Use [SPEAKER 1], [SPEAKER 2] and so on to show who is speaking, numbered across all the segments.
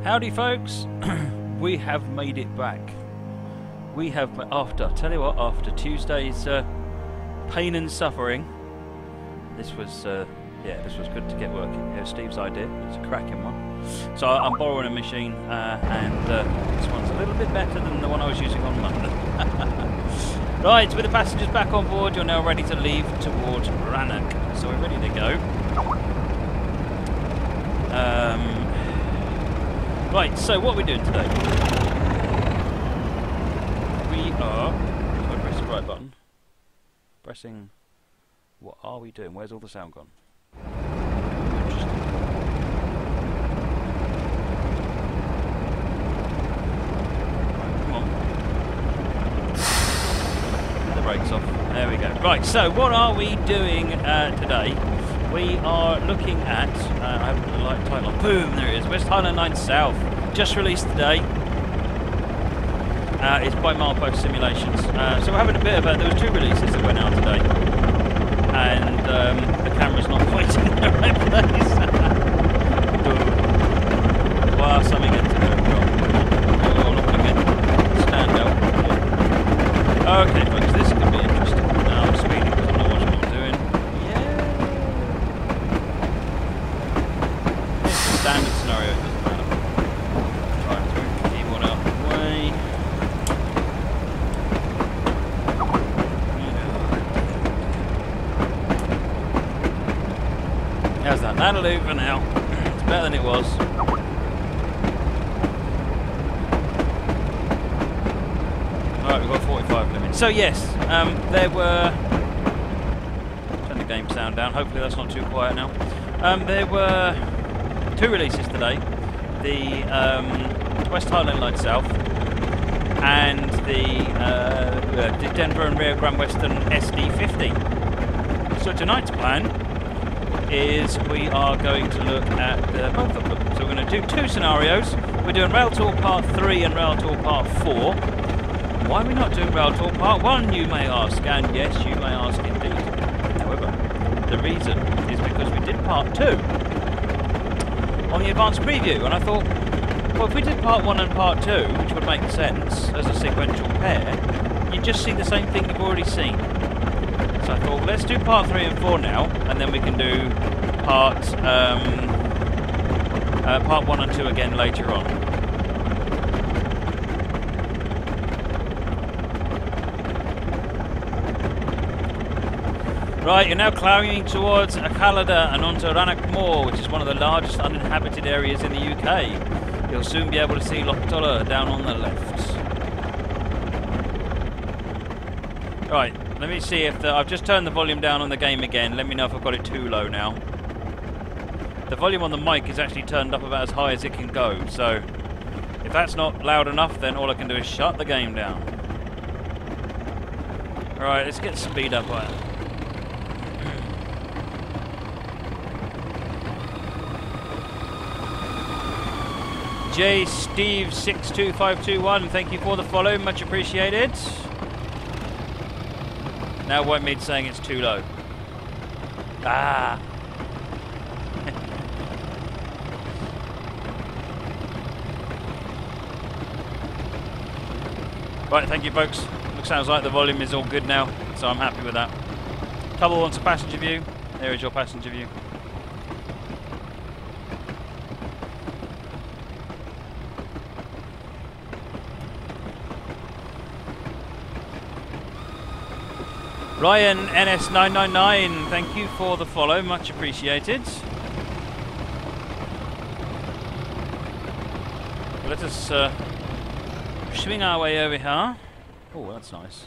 [SPEAKER 1] Howdy folks, we have made it back. We have, tell you what, after Tuesday's pain and suffering, this was good to get working. It was Steve's idea, it's a cracking one. So I'm borrowing a machine and this one's a little bit better than the one I was using on Monday. Right, with the passengers back on board, you're now ready to leave towards Rannoch. So we're ready to go. Right, so what are we doing today? We are... If I press the right button. Pressing... What are we doing? Where's all the sound gone? Interesting. Right, come on. The brakes off. There we go. Right, so what are we doing today? We are looking at, I haven't put the light title on, boom, there it is, West Highland Line South, just released today. It's by Milepost Simulations. So we're having a bit of a, there was 2 releases that went out today. And the camera's not pointing in the right place. Wow, something into the wrong. Oh, I'm not going to get stand out. Okay, folks, this could be interesting. Now I'm speeding because I'm not watching what I'm doing. Standard scenario, it doesn't matter. Try to move the keyboard out of the way. How's that? That'll do for now. It's better than it was. Alright, we've got 45 limits. So yes, there were... Turn the game sound down. Hopefully that's not too quiet now. There were 2 releases today, the West Highland Line South and the Denver and Rio Grande Western SD50. So tonight's plan is we are going to look at both of them. So we're going to do 2 scenarios. We're doing Rail Tour Part 3 and Rail Tour Part 4. Why are we not doing Rail Tour Part 1, you may ask, and yes, you may ask indeed. However, the reason is because we did Part 2 on the advanced preview, and I thought, well, if we did Part 1 and Part 2, which would make sense as a sequential pair, you'd just see the same thing you've already seen. So I thought, let's do Part 3 and 4 now, and then we can do Part 1 and 2 again later on. Right, you're now climbing towards Acalada and onto Rannoch Moor, which is one of the largest uninhabited areas in the UK. You'll soon be able to see Loch Tulla down on the left. Right, let me see if I've just turned the volume down on the game again. Let me know if I've got it too low now. The volume on the mic is actually turned up about as high as it can go, so if that's not loud enough, then all I can do is shut the game down. Alright, let's get the speed up on it. J Steve 62521, thank you for the follow, much appreciated. Now won't mean saying it's too low. Ah. Right, thank you folks. Sounds like the volume is all good now, so I'm happy with that. Couple wants a passenger view. There is your passenger view. Ryan NS999, thank you for the follow, much appreciated. Let us swing our way over here. Oh, that's nice.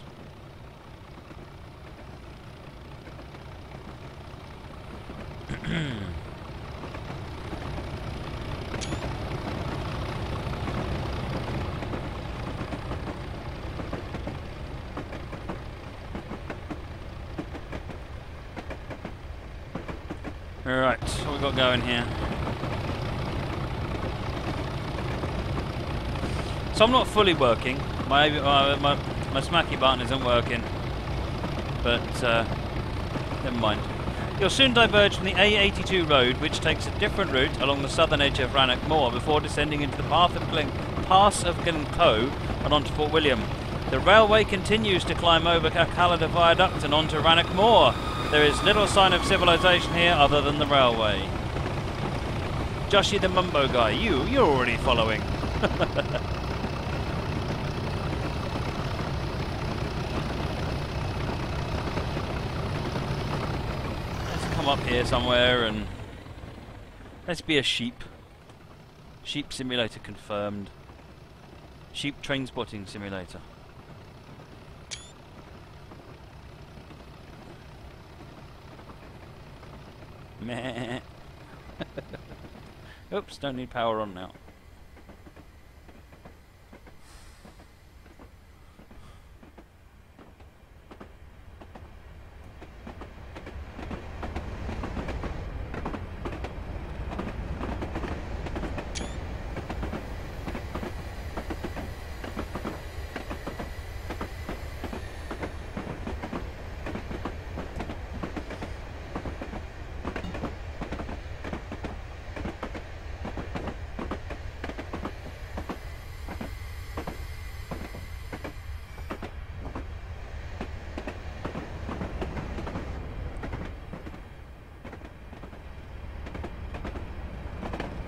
[SPEAKER 1] Alright, what we got going here? So I'm not fully working. My smacky button isn't working. But never mind. You'll soon diverge from the A82 road, which takes a different route along the southern edge of Rannoch Moor before descending into the Pass of Glencoe and onto Fort William. The railway continues to climb over Callada Viaduct and onto Rannoch Moor. There is little sign of civilization here other than the railway. Joshy the Mumbo guy, you're already following. Let's come up here somewhere and let's be a sheep. Sheep simulator confirmed. Sheep train spotting simulator. Meh. Oops, don't need power on now.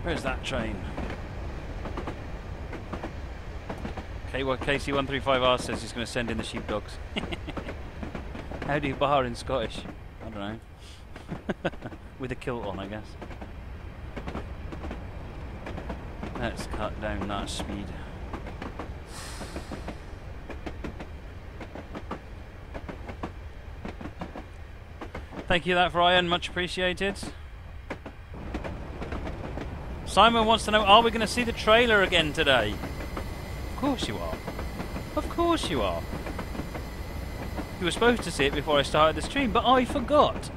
[SPEAKER 1] Where's that train? KC135R says he's going to send in the sheepdogs. How do you bar in Scottish? I don't know. With a kilt on, I guess. Let's cut down that speed. Thank you that for Ian, much appreciated. Simon wants to know, are we going to see the trailer again today? Of course you are. Of course you are. You were supposed to see it before I started the stream, but I forgot.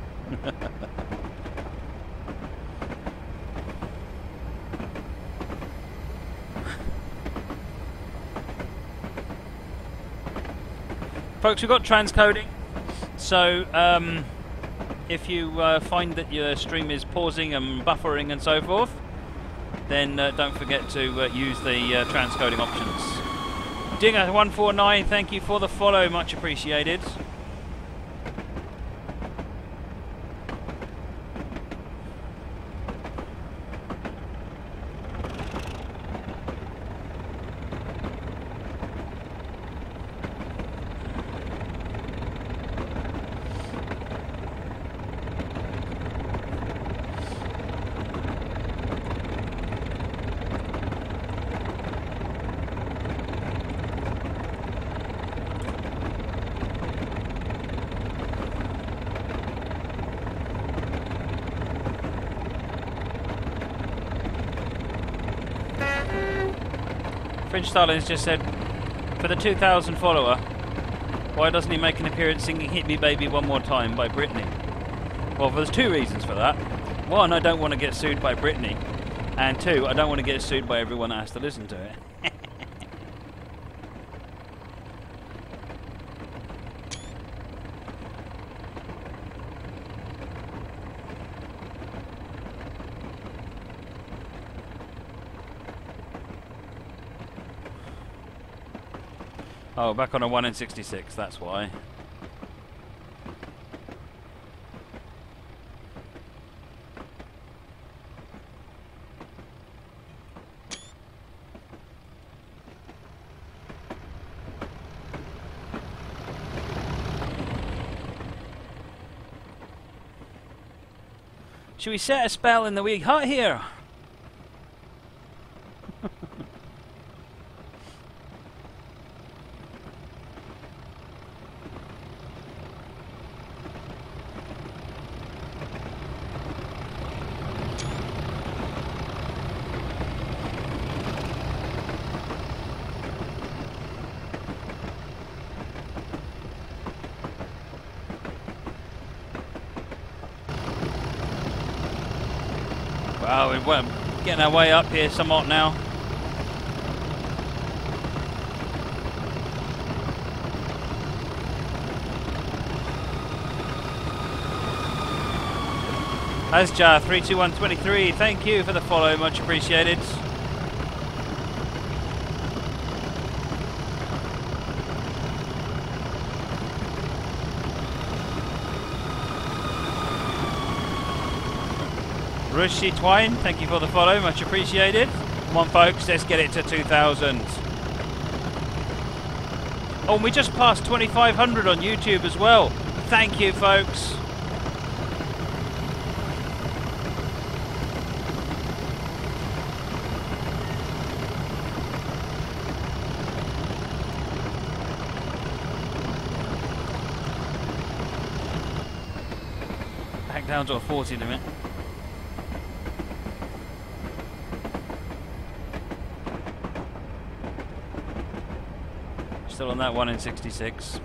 [SPEAKER 1] Folks, we've got transcoding. So, if you find that your stream is pausing and buffering and so forth, then don't forget to use the transcoding options. Dinger149, thank you for the follow, much appreciated. Fringe Starlins just said, for the 2,000 follower, why doesn't he make an appearance singing Hit Me Baby One More Time by Britney? Well, there's two reasons for that. One, I don't want to get sued by Britney. And two, I don't want to get sued by everyone that has to listen to it. Oh, back on a 1 in 66, that's why. Should we set a spell in the week? Hot here! Wow, we're getting our way up here somewhat now. Asjar32123, thank you for the follow, much appreciated. Rushi Twine, thank you for the follow, much appreciated. Come on folks, let's get it to 2,000. Oh, and we just passed 2,500 on YouTube as well. Thank you folks. Back down to a 40 limit. Still on that 1 in 66.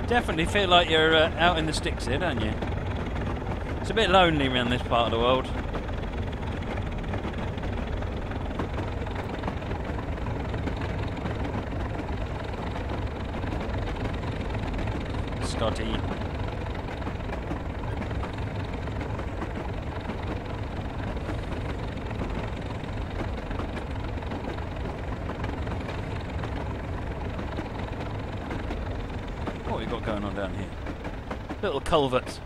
[SPEAKER 1] Definitely feel like you're out in the sticks here, don't you? It's a bit lonely around this part of the world. Scotty. What have we got going on down here? Little culvert.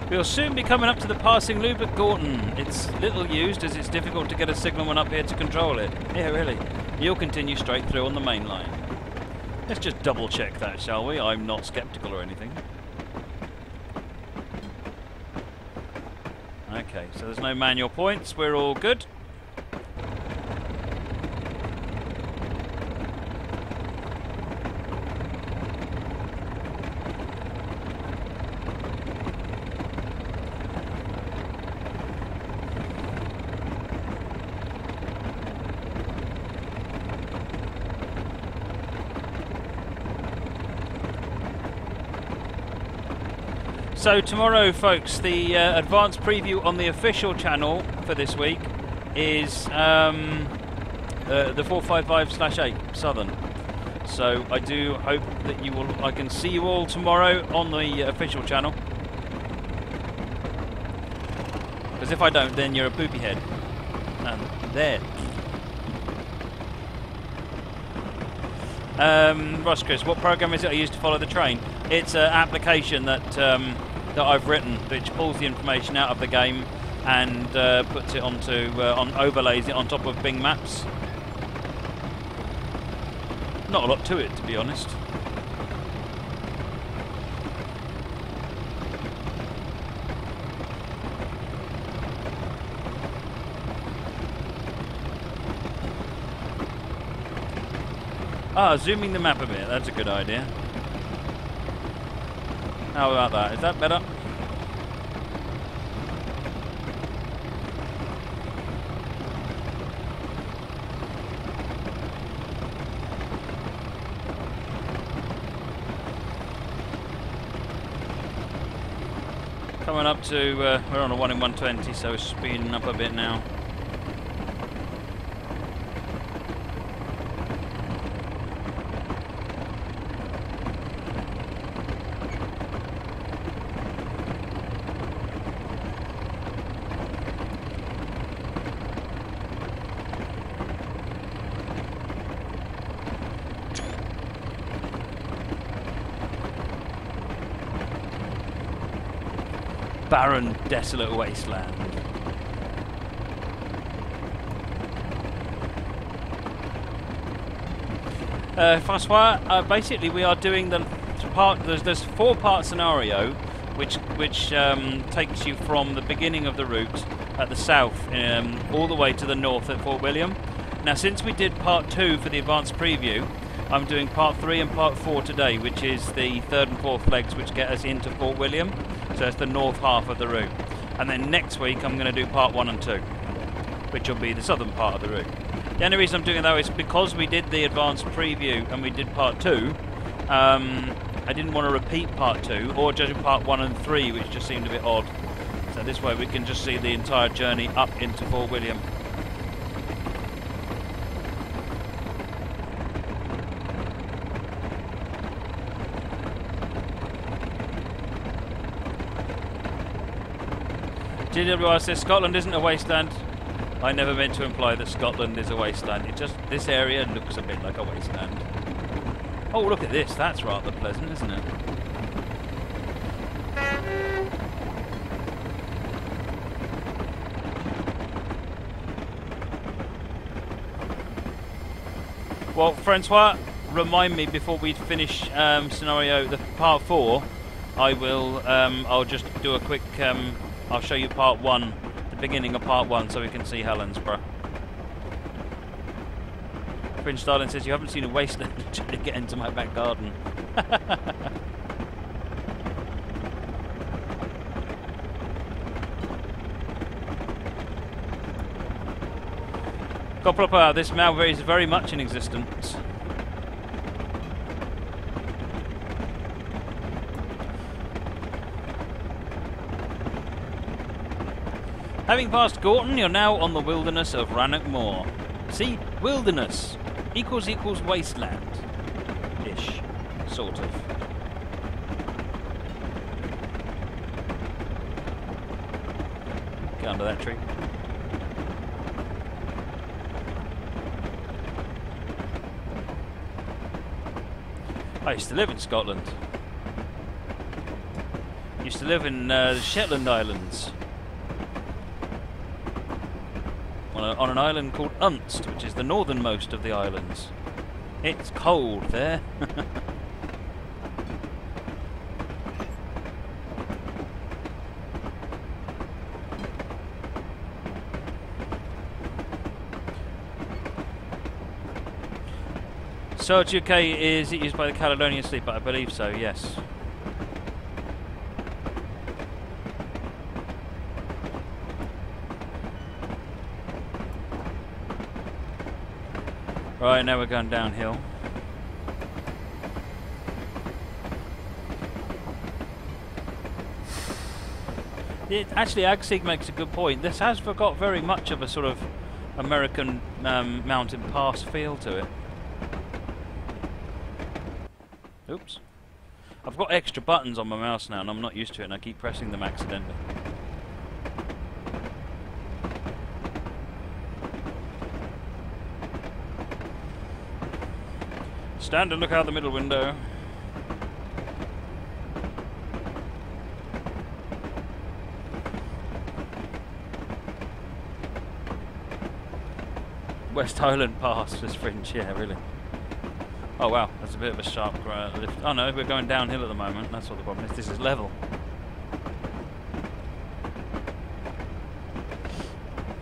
[SPEAKER 1] We'll soon be coming up to the passing loop at Gorton. It's little used as it's difficult to get a signalman up here to control it. Yeah, really. You'll continue straight through on the main line. Let's just double check that, shall we? I'm not sceptical or anything. Okay, so there's no manual points. We're all good. So tomorrow, folks, the advanced preview on the official channel for this week is the 455/8 Southern. So I do hope that you will. I can see you all tomorrow on the official channel. Because if I don't, then you're a poopy head. There. Ross Chris, what program is it I use to follow the train? It's an application that I've written, which pulls the information out of the game and puts it onto overlays it on top of Bing Maps. Not a lot to it, to be honest. Zooming the map a bit, that's a good idea. How about that? Is that better? Coming up to, we're on a 1 in 120, so we're speeding up a bit now. Barren, desolate wasteland. Francois, basically we are doing the part. There's 4-part scenario, which takes you from the beginning of the route at the south all the way to the north at Fort William. now since we did part 2 for the advanced preview, I'm doing part 3 and part 4 today, which is the 3rd and 4th legs which get us into Fort William. So it's the north half of the route. And then next week I'm going to do part 1 and 2, which will be the southern part of the route. The only reason I'm doing that is because we did the advanced preview and we did part 2, I didn't want to repeat part 2 or just part 1 and 3, which just seemed a bit odd. So this way we can just see the entire journey up into Fort William. GWR says Scotland isn't a wasteland. I never meant to imply that Scotland is a wasteland. It just, this area looks a bit like a wasteland. Oh, look at this. That's rather pleasant, isn't it? Well, Francois, remind me before we finish scenario the part 4. I will. I'll just do a quick. I'll show you part 1, the beginning of part 1, so we can see Helensburgh. Prince Starlin says you haven't seen a wasteland until you get into my back garden. God proper, this malware is very much in existence. Having passed Gorton, you're now on the wilderness of Rannoch Moor. See, wilderness equals wasteland-ish, sort of. Get under that tree. I used to live in Scotland. Used to live in the Shetland Islands. On an island called Unst, which is the northernmost of the islands. It's cold there. Search UK, is it used by the Caledonian Sleeper? I believe so, yes. Right, now we're going downhill. Actually, Agsig makes a good point. This has got very much of a sort of American mountain pass feel to it. Oops. I've got extra buttons on my mouse now and I'm not used to it and I keep pressing them accidentally. Stand and look out the middle window. West Highland Pass was Fringe, yeah, really. Oh wow, that's a bit of a sharp lift. Oh no, we're going downhill at the moment. That's what the problem is. This is level.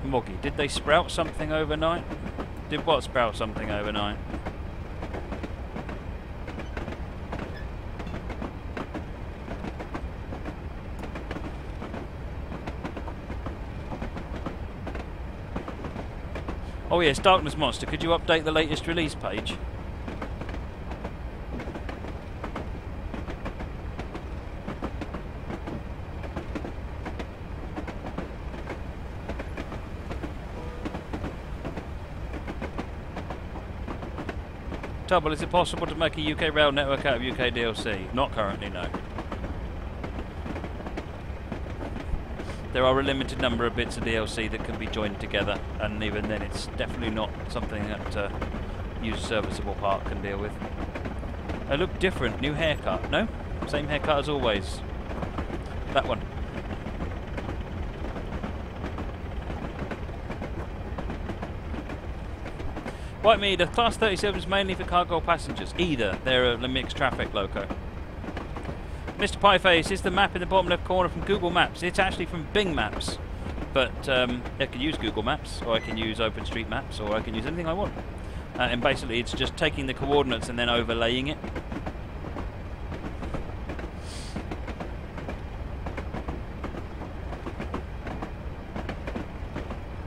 [SPEAKER 1] Moggy, did they sprout something overnight? Did what sprout something overnight? Oh yes, Darkness Monster, could you update the latest release page? Tubble, is it possible to make a UK rail network out of UK DLC? Not currently, no. There are a limited number of bits of DLC that can be joined together, and even then it's definitely not something that user serviceable part can deal with. I look different, new haircut. No? Same haircut as always. That one. White Mead, the Class 37 is mainly for cargo or passengers. Either. They're a mixed traffic loco. Mr. Pieface, is the map in the bottom left corner from Google Maps? It's actually from Bing Maps. but I can use Google Maps, or I can use OpenStreetMaps, or I can use anything I want. And basically it's just taking the coordinates and then overlaying it.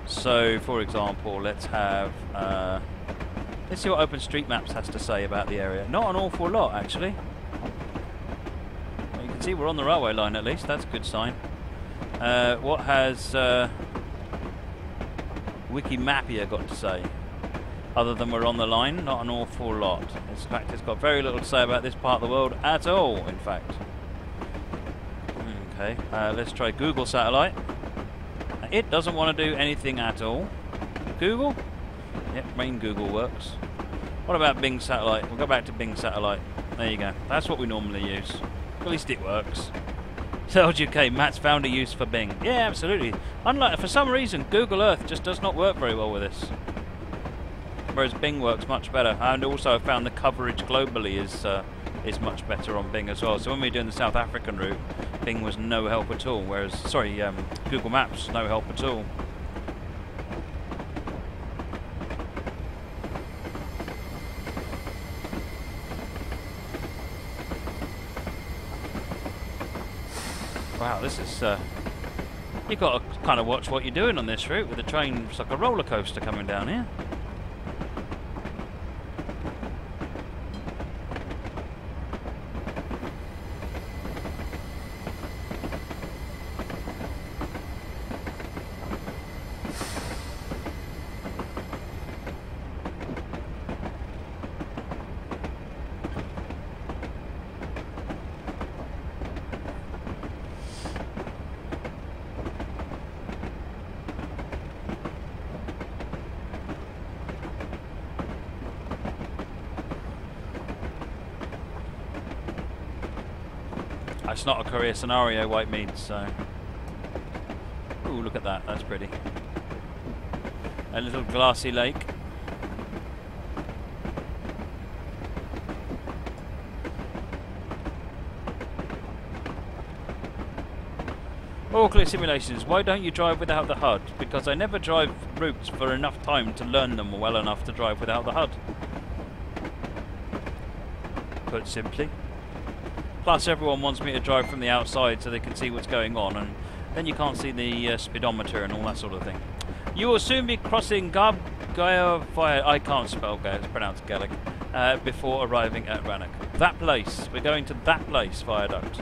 [SPEAKER 1] So, for example, let's have... let's see what OpenStreetMaps has to say about the area. Not an awful lot, actually. Well, you can see we're on the railway line at least. That's a good sign. What has Wikimapia got to say? Other than we're on the line, not an awful lot. In fact, it's got very little to say about this part of the world at all, in fact. Okay, let's try Google Satellite. It doesn't want to do anything at all. Google? Yep, main Google works. What about Bing Satellite? We'll go back to Bing Satellite. There you go. That's what we normally use. At least it works. Tells UK, Matt's found a use for Bing. Yeah, absolutely. Unlike, for some reason, Google Earth just does not work very well with this. Whereas Bing works much better. And also I found the coverage globally is much better on Bing as well. So when we were doing the South African route, Bing was no help at all. Whereas, sorry, Google Maps, no help at all. Wow, this is... you've got to kind of watch what you're doing on this route with the train. It's like a roller coaster coming down here. It's not a career scenario, White means, so... Ooh, look at that, that's pretty. A little glassy lake. Clear simulations, why don't you drive without the HUD? Because I never drive routes for enough time to learn them well enough to drive without the HUD. Put simply. Plus everyone wants me to drive from the outside so they can see what's going on, and then you can't see the speedometer and all that sort of thing. You will soon be crossing Gaia via... I can't spell Gaia, it's pronounced Gaelic. Before arriving at Rannoch. That place. We're going to that place, viaduct.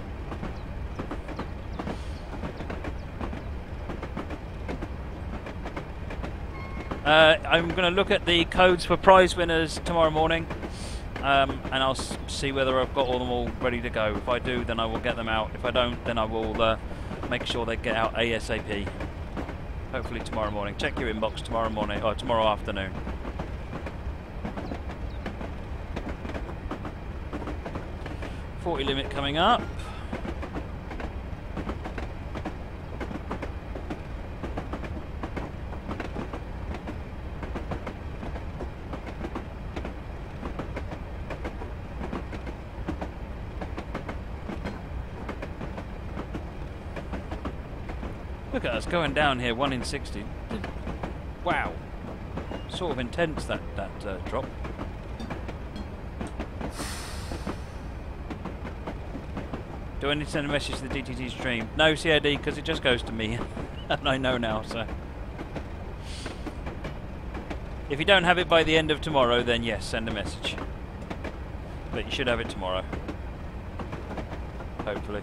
[SPEAKER 1] I'm going to look at the codes for prize winners tomorrow morning. And I'll see whether I've got them all ready to go. If I do, then I will get them out. If I don't, then I will make sure they get out ASAP. Hopefully tomorrow morning. Check your inbox tomorrow morning, or tomorrow afternoon. .40 limit coming up. Look at us going down here, 1 in 60. Wow. Sort of intense, that drop. Do I need to send a message to the DTT stream? No, CID, because it just goes to me. And I know now, so... If you don't have it by the end of tomorrow, then yes, send a message. But you should have it tomorrow. Hopefully.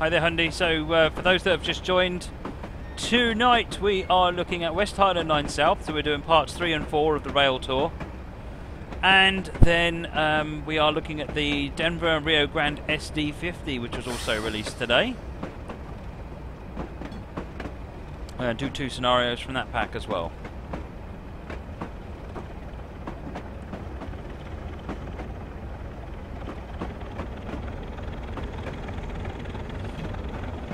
[SPEAKER 1] Hi there, Hundy. So, for those that have just joined, tonight we are looking at West Highland Line South. So we're doing parts 3 and 4 of the rail tour. And then we are looking at the Denver and Rio Grande SD50, which was also released today. Do 2 scenarios from that pack as well.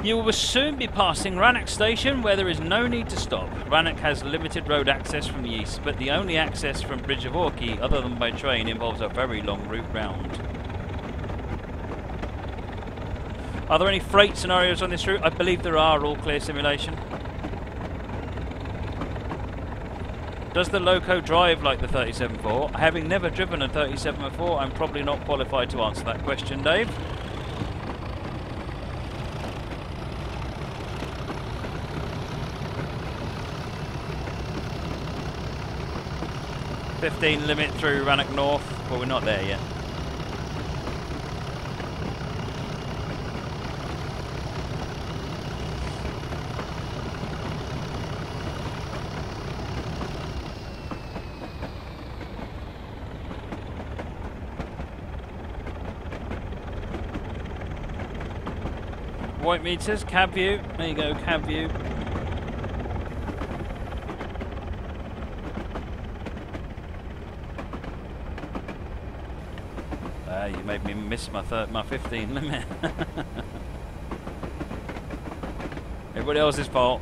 [SPEAKER 1] You will soon be passing Rannoch Station, where there is no need to stop. Rannoch has limited road access from the east, but the only access from Bridge of Orkney, other than by train, involves a very long route round. Are there any freight scenarios on this route? I believe there are, all clear simulation. Does the loco drive like the 37-4? Having never driven a 37-4, I'm probably not qualified to answer that question, Dave. .15 limit through Rannoch North. Well, we're not there yet. White meters, cab view. There you go, cab view. You made me miss my 15 limit. Everybody else's fault.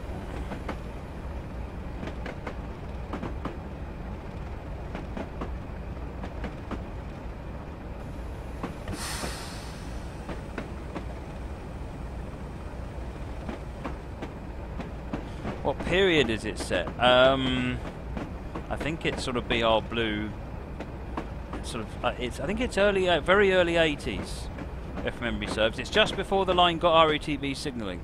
[SPEAKER 1] What period is it set? I think it's sort of BR Blue. Sort of, I think it's early, very early 80s, if memory serves. It's just before the line got RETB signalling.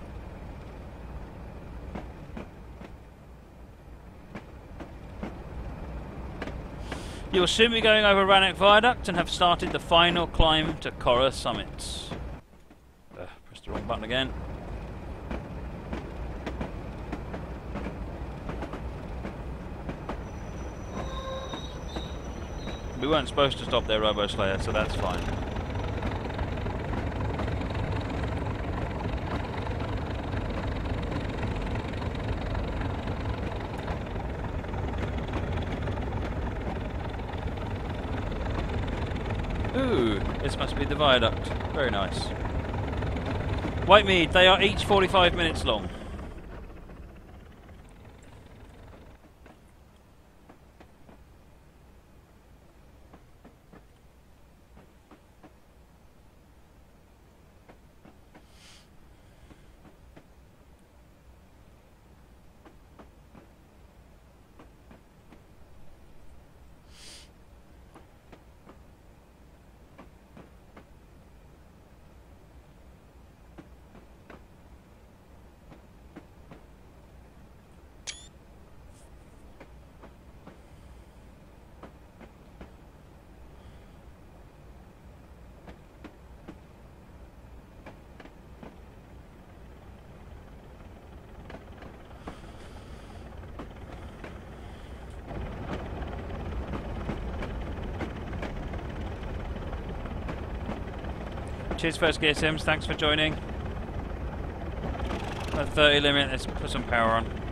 [SPEAKER 1] You'll soon be going over Rannoch Viaduct and have started the final climb to Corra Summits. Pressed the wrong button again. We weren't supposed to stop there, Robo Slayer, so that's fine. Ooh, this must be the viaduct. Very nice. Whitemead, they are each 45 minutes long. Cheers, First Gear Sims. Thanks for joining. At 30 limit, let's put some power on.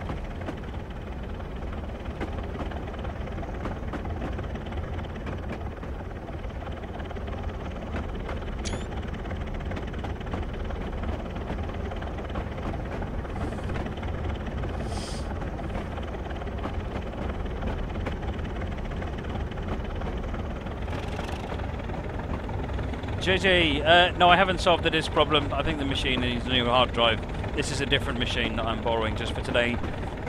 [SPEAKER 1] JJ, no, I haven't solved the disk problem. I think the machine needs a new hard drive. This is a different machine that I'm borrowing just for today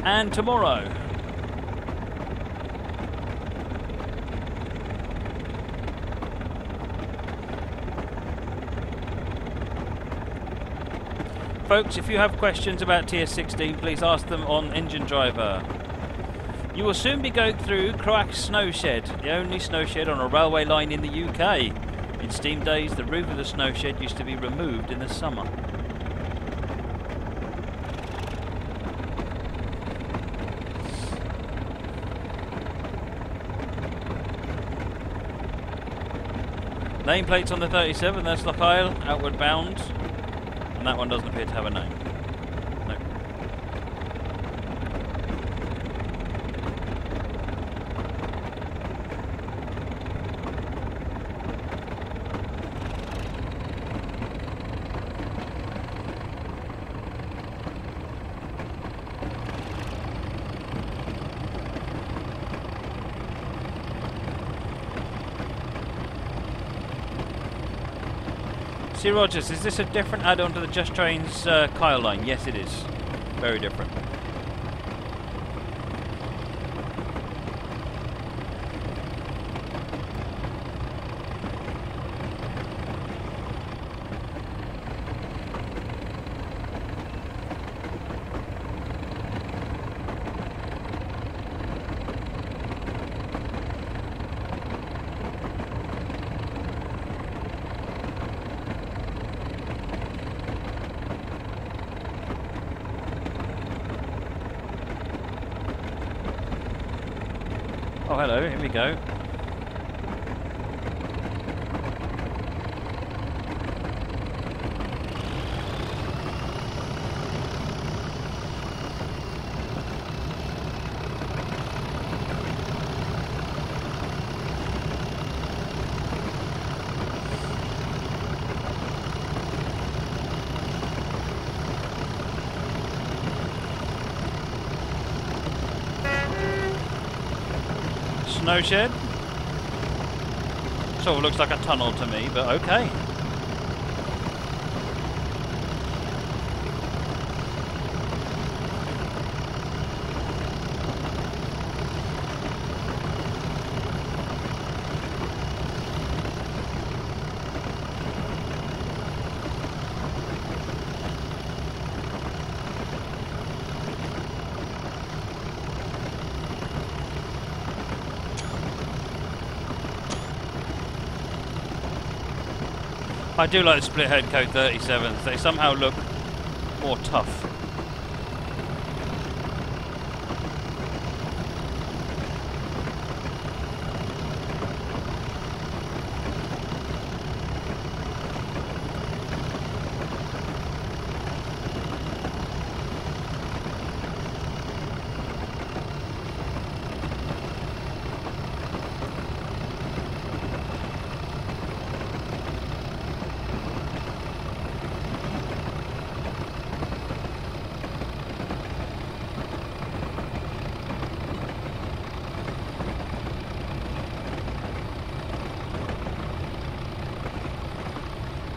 [SPEAKER 1] and tomorrow. Folks, if you have questions about TS16, please ask them on Engine Driver. You will soon be going through Croac Snow Shed, the only snow shed on a railway line in the UK. In steam days, the roof of the snow shed used to be removed in the summer. Nameplates on the 37, that's Loch Isle, outward bound. And that one doesn't appear to have a name. No. See, Rogers, is this a different add-on to the Just Trains Kyle line? Yes, it is. Very different. Oh, hello, here we go. Snow shed. Sort of looks like a tunnel to me, but okay. I do like the split head Code 37s. They somehow look more tough.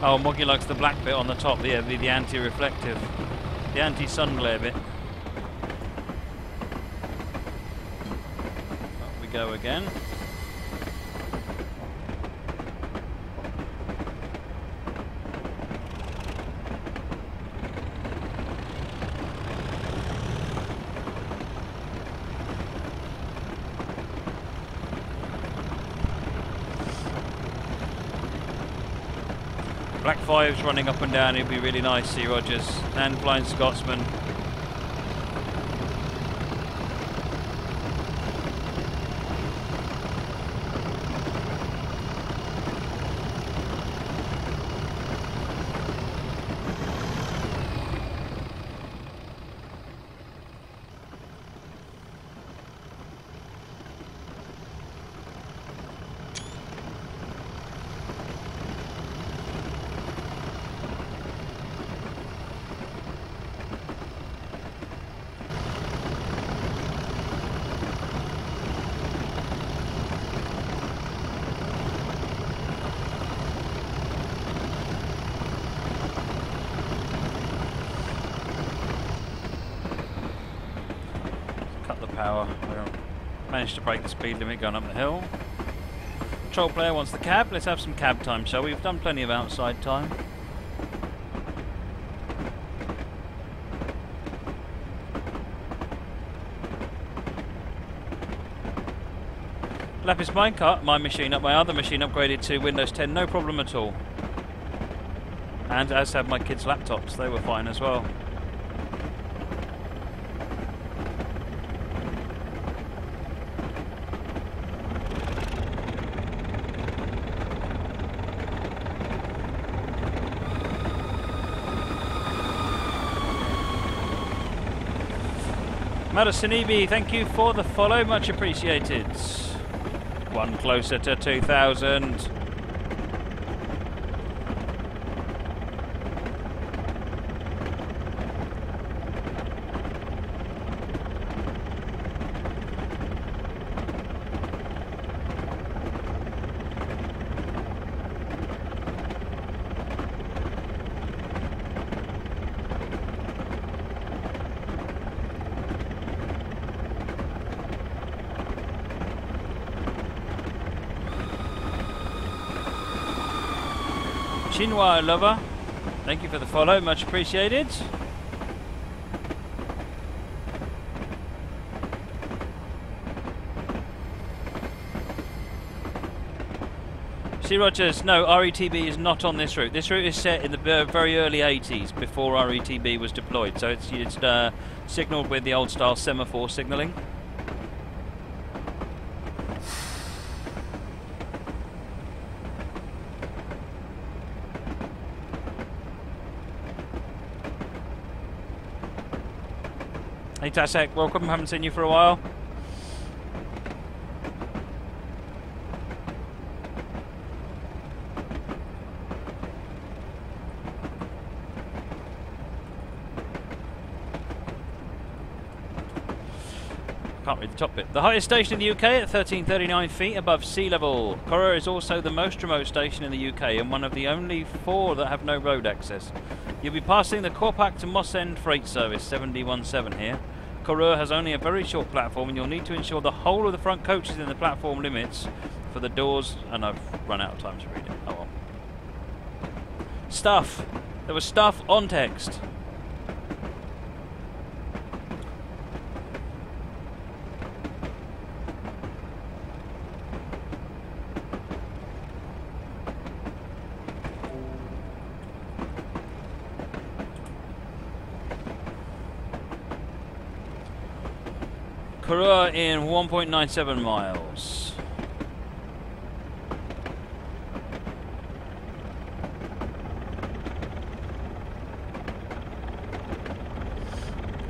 [SPEAKER 1] Oh, Moggy likes the black bit on the top, the anti-reflective, the anti-sun glare bit. Up we go again. Black 5's running up and down, it'd be really nice, see Rogers. And Blind Scotsman. Power. We managed to break the speed limit going up the hill. Control player wants the cab. Let's have some cab time, shall we? We've done plenty of outside time. Lapis minecart, my other machine upgraded to Windows 10, no problem at all. And as have my kids' laptops, they were fine as well. Madasinibi, thank you for the follow, much appreciated. One closer to 2,000. Chinois lover, thank you for the follow, much appreciated. C. Rogers, no, RETB is not on this route. This route is set in the very early 80s, before RETB was deployed, so it's signalled with the old style semaphore signalling. Hey Tasek, welcome, haven't seen you for a while. Can't read the top bit. The highest station in the UK at 1339 feet above sea level. Corra is also the most remote station in the UK and one of the only 4 that have no road access. You'll be passing the Corpac to Moss End freight service 717 here. Corra has only a very short platform and you'll need to ensure the whole of the front coach is in the platform limits for the doors, and I've run out of time to read it. Oh well. Stuff. There was stuff on text. Corra in 1.97 miles.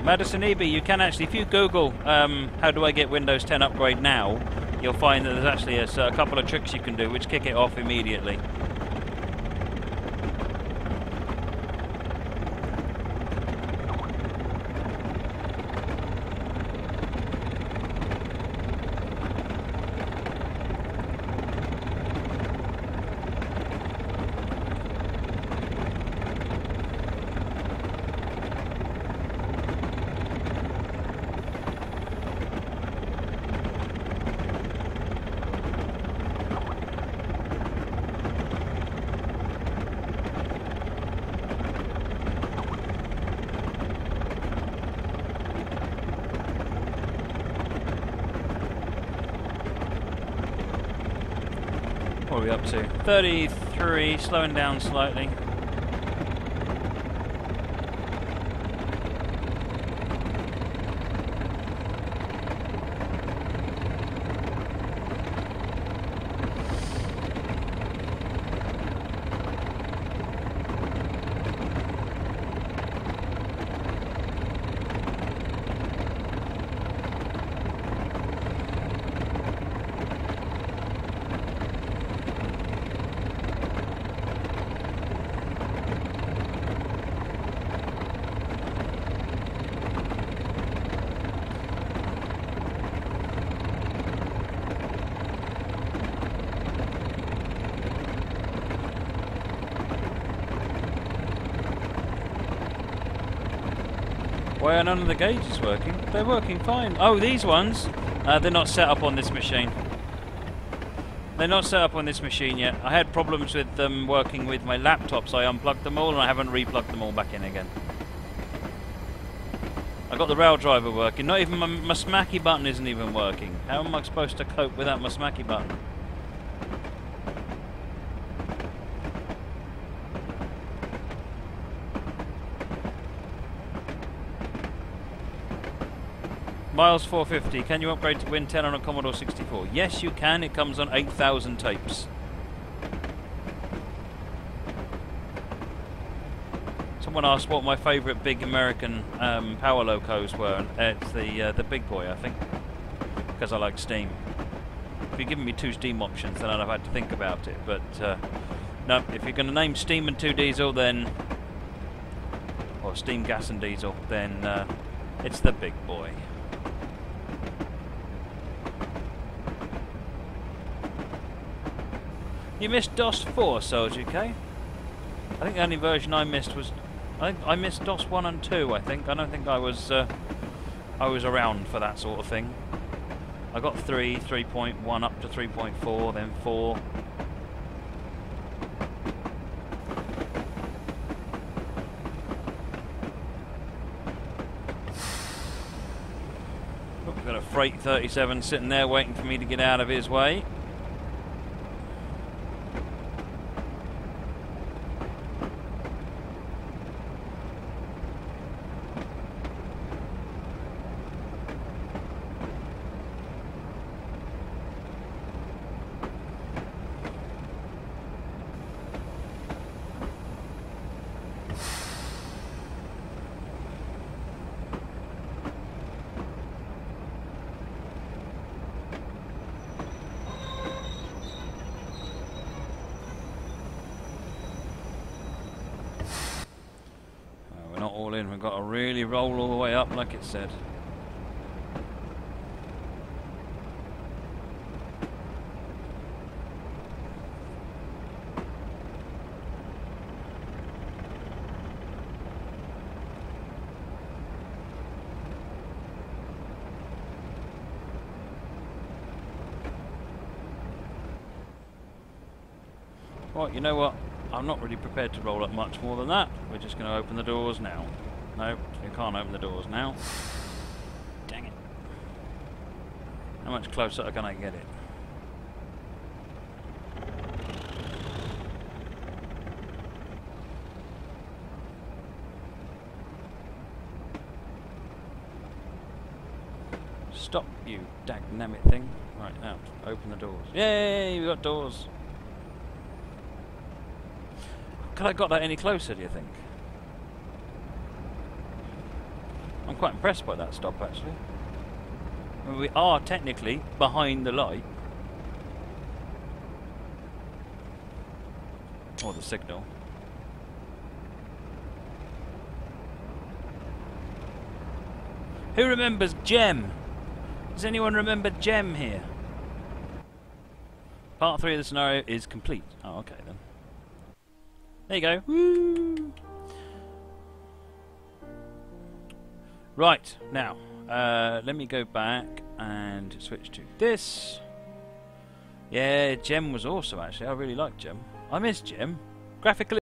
[SPEAKER 1] Madison EB, you can actually, if you Google how do I get Windows 10 upgrade now, you'll find that there's actually a couple of tricks you can do which kick it off immediately. What are we up to? 33, slowing down slightly. Why are none of the gauges working? They're working fine. Oh, these ones? They're not set up on this machine. They're not set up on this machine yet. I had problems with them working with my laptop, so I unplugged them all and I haven't replugged them all back in again. I got the rail driver working. Not even my smacky button isn't even working. How am I supposed to cope without my smacky button? Miles 450, can you upgrade to Win 10 on a Commodore 64? Yes, you can. It comes on 8,000 tapes. Someone asked what my favourite big American power locos were. It's the Big Boy, I think, because I like Steam. If you're giving me 2 Steam options, then I'd have had to think about it. But no, if you're going to name Steam and 2 Diesel, then, or Steam, Gas and Diesel, then it's the Big Boy. You missed DOS 4, Soldier K. I think the only version I missed was, I missed DOS 1 and 2. I don't think I was around for that sort of thing. I got 3, 3.1 up to 3.4, then 4. freight 37 sitting there waiting for me to get out of his way. Not all in, we've got to really roll all the way up like it said. Well, you know what? I'm not really prepared to roll up much more than that. We're just going to open the doors now. No, we can't open the doors now. Dang it. How much closer can I get it? Stop, you dagnammit thing. Right, now, open the doors. Yay, we got doors. Could I got that any closer, do you think? I'm quite impressed by that stop, actually. I mean, we are technically behind the light. Or the signal. Who remembers Gem? Does anyone remember Gem here? Part 3 of the scenario is complete. Oh, okay then. There you go. Woo! Right, now, let me go back and switch to this. Yeah, Gem was awesome, actually. I really liked Gem. I miss Gem. Graphically